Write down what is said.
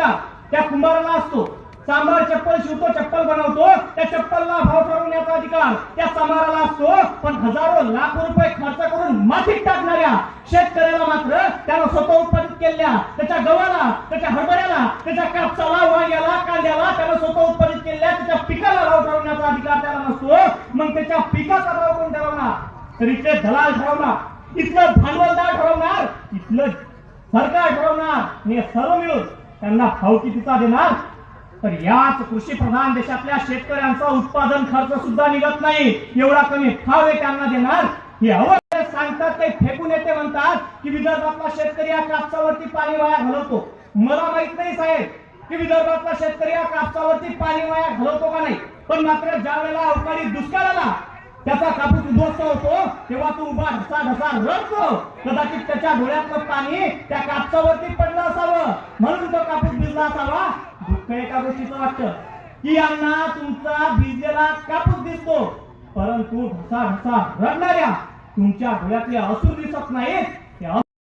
अधिकार त्या कुंभाराला असतो. चांभार चप्पल शिवतो, चप्पल बनवतो, त्या चप्पलला भाव ठरवण्याचा अधिकार त्या चांभाराला असतो. पण हजारो लाखो रुपये खर्च करून मातीत टाकणाऱ्या शेतकऱ्याला मात्र त्यानं स्वतः उत्पादित केलेल्या त्याच्या गव्हाला, त्याच्या हरभऱ्याला, त्याच्या कापसाला, वांग्याला, कांद्याला त्यानं स्वतः उत्पादित केलेल्या त्याच्या पिकाला भाव ठरवण्याचा अधिकार त्याला नसतो. मग त्याच्या पिकाचा भाव कोण ठरवणार? तर इथले दलाल ठरवणार, इथलं भांडवलदार ठरवणार, इथलं सरकार ठरवणार. आणि सर्व मिळून त्यांना भाव कितीचा देणार? तर याच कृषी प्रधान देशातल्या शेतकऱ्यांचा उत्पादन खर्च सुद्धा निघत नाही, एवढा कमी भाव त्यांना देणार. हे अवघड सांगतात, ते फेकून येते, म्हणतात की विदर्भातला शेतकरी या कापसावरती पाणी वाया घालवतो. मला माहित नाही साहेब की विदर्भातला शेतकरी या कापसावरती पाणी वाया घालवतो का नाही, पण मात्र ज्या वेळेला अवकाळी दुष्काळ आला, त्याचा कापूस उद्ध्वस्त होतो, तेव्हा तो उभा ढसा ढसा रडतो. कदाचित त्याच्या डोळ्यातलं पाणी त्या कापसावरती पडलं असावं, म्हणून तो कापूस भिजला असावा. दुःख एका गोष्टीचं वाटतं की यांना तुमचा भिजलेला कापूस दिसतो, परंतु ढसा ढसा रडणाऱ्या तुमच्या डोळ्यातले असूर दिसत नाहीत.